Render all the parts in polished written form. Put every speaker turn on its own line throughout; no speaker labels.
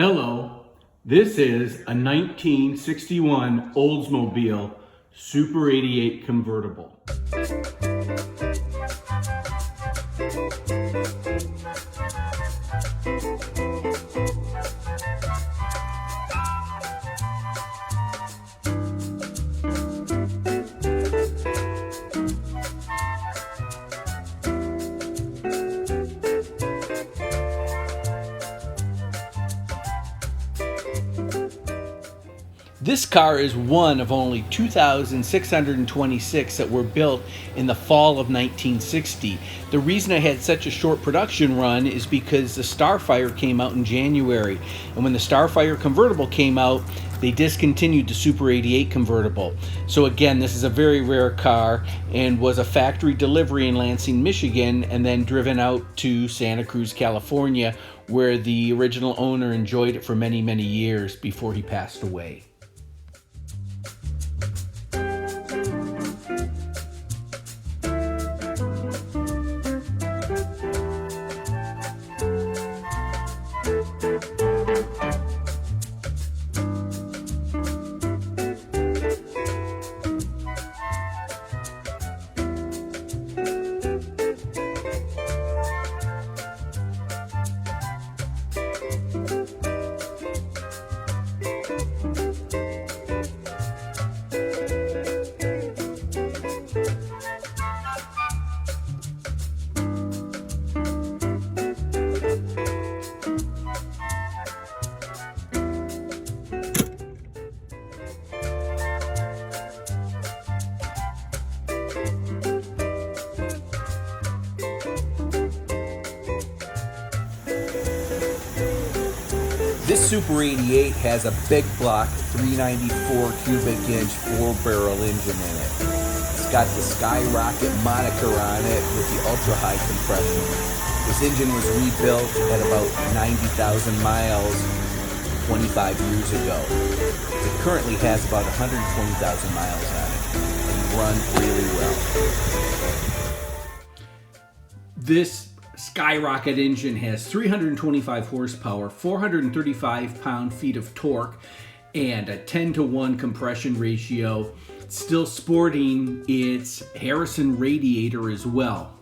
Hello, this is a 1961 Oldsmobile Super 88 convertible. This car is one of only 2,626 that were built in the fall of 1960. The reason I had such a short production run is because the Starfire came out in January. And when the Starfire convertible came out, they discontinued the Super 88 convertible. So again, this is a very rare car and was a factory delivery in Lansing, Michigan, and then driven out to Santa Cruz, California, where the original owner enjoyed it for many, many years before he passed away. This Super 88 has a big block 394 cubic inch 4-barrel engine in it. It's got the Skyrocket moniker on it with the ultra high compression. This engine was rebuilt at about 90,000 miles 25 years ago. It currently has about 120,000 miles on it and runs really well. This Skyrocket engine has 325 horsepower, 435 pound-feet of torque, and a 10-to-1 compression ratio. Still sporting its Harrison radiator as well.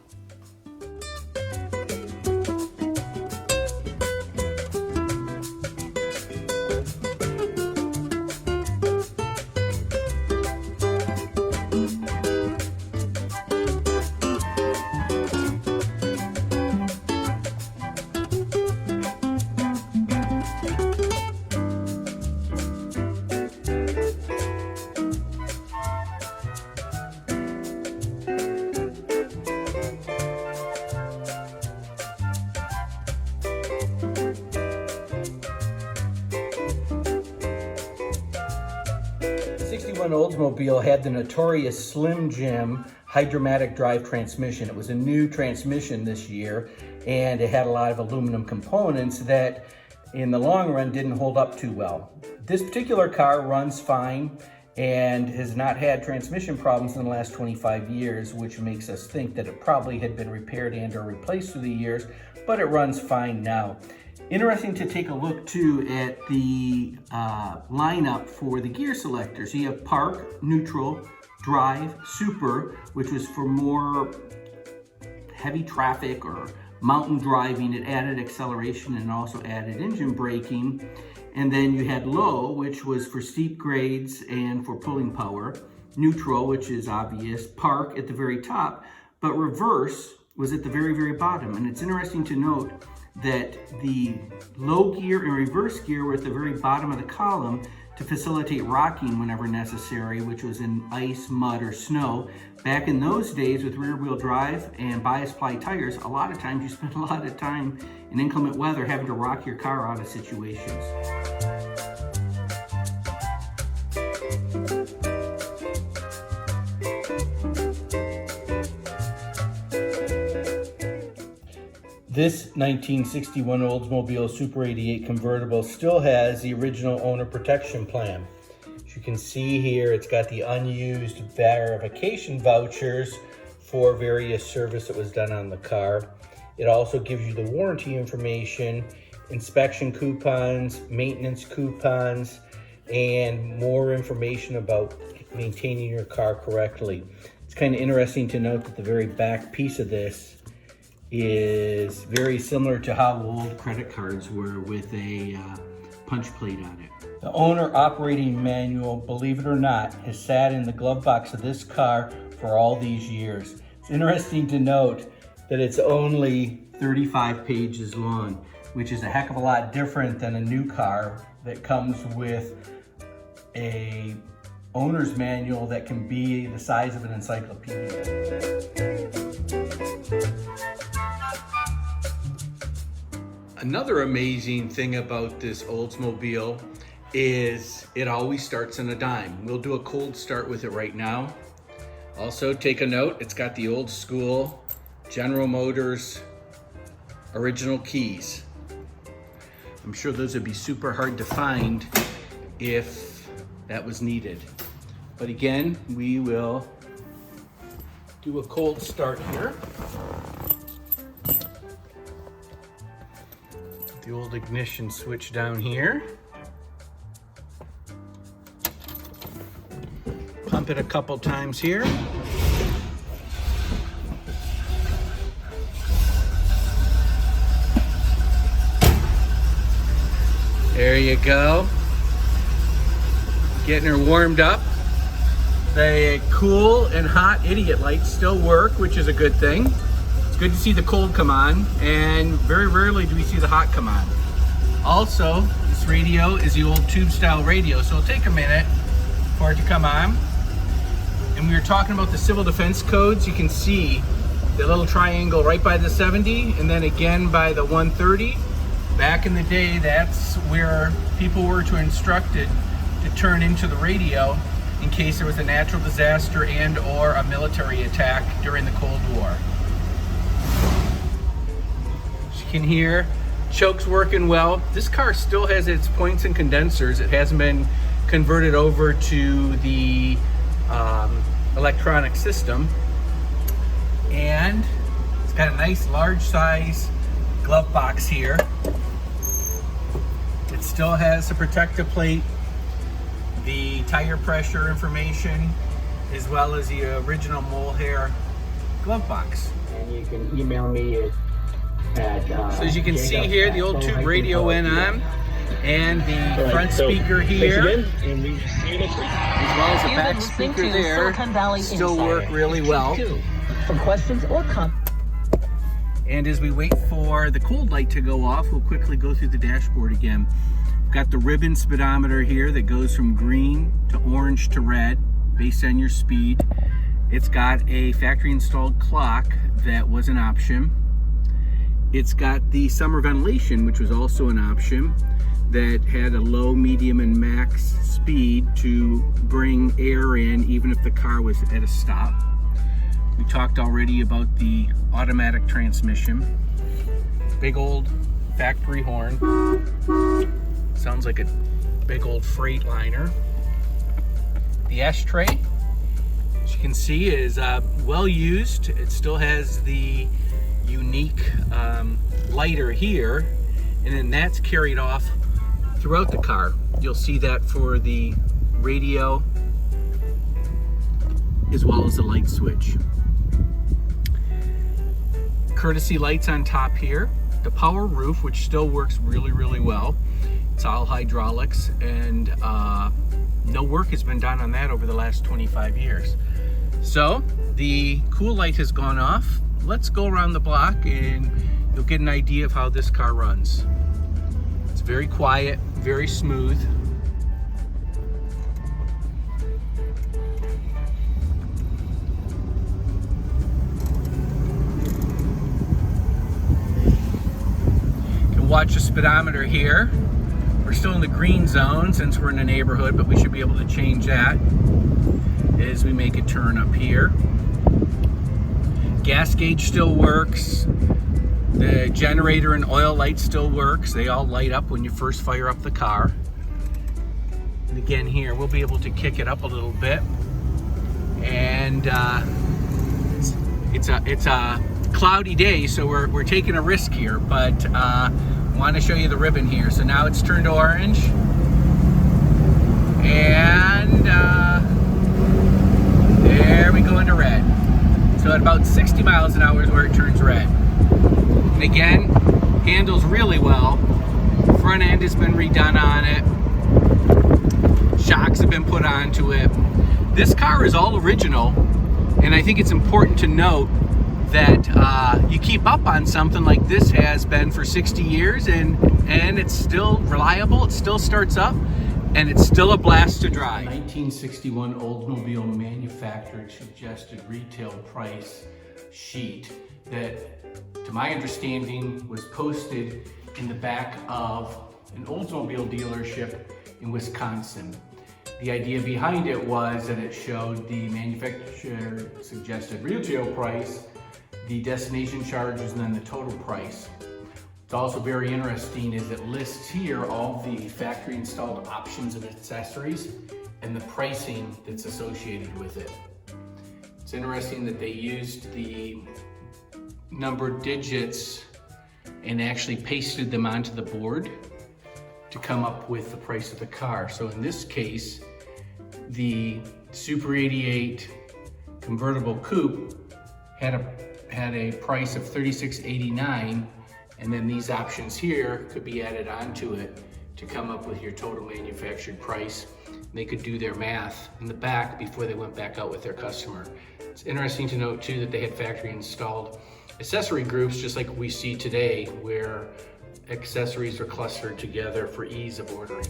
Oldsmobile had the notorious Slim Jim Hydromatic drive transmission. It was a new transmission this year, and it had a lot of aluminum components that in the long run didn't hold up too well. This particular car runs fine and has not had transmission problems in the last 25 years, which makes us think that it probably had been repaired and or replaced through the years, but it runs fine now. Interesting to take a look too at the lineup for the gear selectors. So you have Park, Neutral, Drive, Super, which was for more heavy traffic or mountain driving. It added acceleration and also added engine braking. And then you had Low, which was for steep grades and for pulling power. Neutral, which is obvious. Park at the very top, but Reverse was at the very, very bottom. And it's interesting to note that the low gear and reverse gear were at the very bottom of the column to facilitate rocking whenever necessary, which was in ice, mud, or snow. Back in those days with rear-wheel drive and bias-ply tires, a lot of times you spent a lot of time in inclement weather having to rock your car out of situations. This 1961 Oldsmobile Super 88 convertible still has the original owner protection plan. As you can see here, it's got the unused verification vouchers for various service that was done on the car. It also gives you the warranty information inspection coupons, maintenance coupons, and more information about maintaining your car correctly. It's kind of interesting to note that the very back piece of this is very similar to how old credit cards were, with a punch plate on it. The owner operating manual, believe it or not, has sat in the glove box of this car for all these years. It's interesting to note that it's only 35 pages long, which is a heck of a lot different than a new car that comes with a owner's manual that can be the size of an encyclopedia. Another amazing thing about this Oldsmobile is it always starts on a dime. We'll do a cold start with it right now. Also, take a note, it's got the old school General Motors original keys. I'm sure those would be super hard to find if that was needed. But again, we will do a cold start here. The old ignition switch down here. Pump it a couple times here. There you go. Getting her warmed up. The cool and hot idiot lights still work, which is a good thing. It's good to see the cold come on, and very rarely do we see the hot come on. Also, this radio is the old tube style radio, so it'll take a minute for it to come on. And we were talking about the civil defense codes. You can see the little triangle right by the 70 and then again by the 130. Back in the day, that's where people were instructed to turn into the radio in case there was a natural disaster and or a military attack during the Cold War. As you can hear, choke's working well. This car still has its points and condensers. It hasn't been converted over to the electronic system. And it's got a nice large size glove box here. It still has the protective plate, the tire pressure information, as well as the original mohair glove box.
And you can email me at
so as you can see here, the old tube radio went on, and the front speaker here, as well as the back speaker there, still work really well.
For questions or comments.
And as we wait for the cold light to go off, we'll quickly go through the dashboard again. We've got the ribbon speedometer here that goes from green to orange to red based on your speed. It's got a factory installed clock that was an option. It's got the summer ventilation, which was also an option, that had a low, medium, and max speed to bring air in even if the car was at a stop. We talked already about the automatic transmission. Big old factory horn. Sounds like a big old Freightliner. The ashtray, as you can see, is well used. It still has the unique lighter here, and then that's carried off throughout the car. You'll see that for the radio as well as the light switch. Courtesy lights on top here. The power roof, which still works really, really well. It's all hydraulics, and no work has been done on that over the last 25 years. So the cool light has gone off. Let's go around the block and you'll get an idea of how this car runs. It's very quiet, very smooth. Watch the speedometer here. We're still in the green zone since we're in a neighborhood, but we should be able to change that as we make a turn up here. Gas gauge still works. The generator and oil light still works. They all light up when you first fire up the car. And again here, we'll be able to kick it up a little bit. And it's a cloudy day, so we're taking a risk here, but want to show you the ribbon here. So now it's turned orange. And there we go into red. So at about 60 miles an hour is where it turns red. And again, handles really well. Front end has been redone on it. Shocks have been put onto it. This car is all original, and I think it's important to note that you keep up on something like this has been for 60 years, and it's still reliable, it still starts up, and it's still a blast to drive. 1961 Oldsmobile manufacturer suggested retail price sheet that, to my understanding, was posted in the back of an Oldsmobile dealership in Wisconsin. The idea behind it was that it showed the manufacturer suggested retail price, the destination charges, and then the total price. It's also very interesting is it lists here all the factory installed options and accessories and the pricing that's associated with it. It's interesting that they used the numbered digits and actually pasted them onto the board to come up with the price of the car. So in this case, the Super 88 Convertible Coupe had a price of $36.89, and then these options here could be added onto it to come up with your total manufactured price. They could do their math in the back before they went back out with their customer. It's interesting to note too that they had factory installed accessory groups just like we see today, where accessories are clustered together for ease of ordering.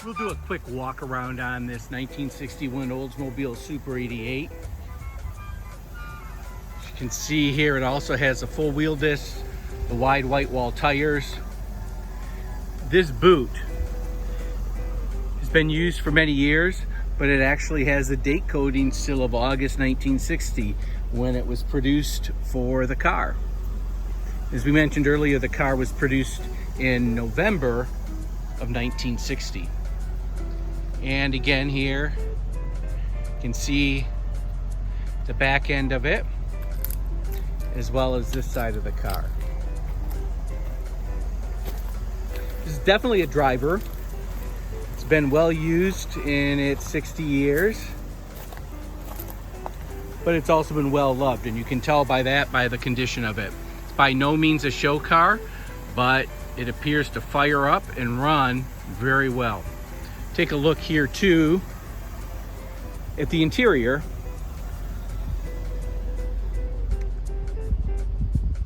We'll do a quick walk around on this 1961 Oldsmobile Super 88. As you can see here, it also has a full wheel disc, the wide white wall tires. This boot has been used for many years, but it actually has a date coding still of August 1960 when it was produced for the car. As we mentioned earlier, the car was produced in November of 1960. And again here, you can see the back end of it, as well as this side of the car. This is definitely a driver. It's been well used in its 60 years, but it's also been well loved, and you can tell by that, by the condition of it. It's by no means a show car, but it appears to fire up and run very well. Take a look here too at the interior.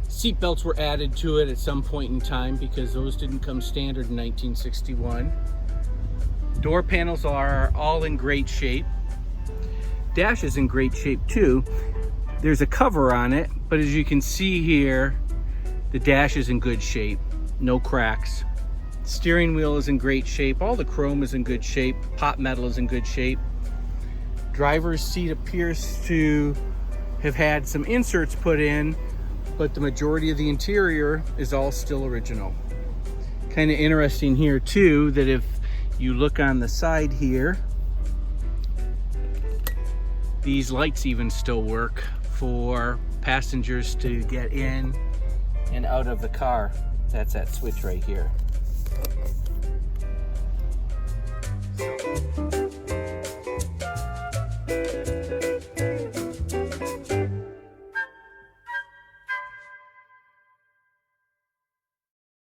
Seat belts were added to it at some point in time because those didn't come standard in 1961. Door panels are all in great shape. Dash is in great shape too. There's a cover on it, but as you can see here, the dash is in good shape, no cracks. Steering wheel is in great shape. All the chrome is in good shape. Pot metal is in good shape. Driver's seat appears to have had some inserts put in, but the majority of the interior is all still original. Kind of interesting here too, that if you look on the side here, these lights even still work for passengers to get in and out of the car. That's that switch right here.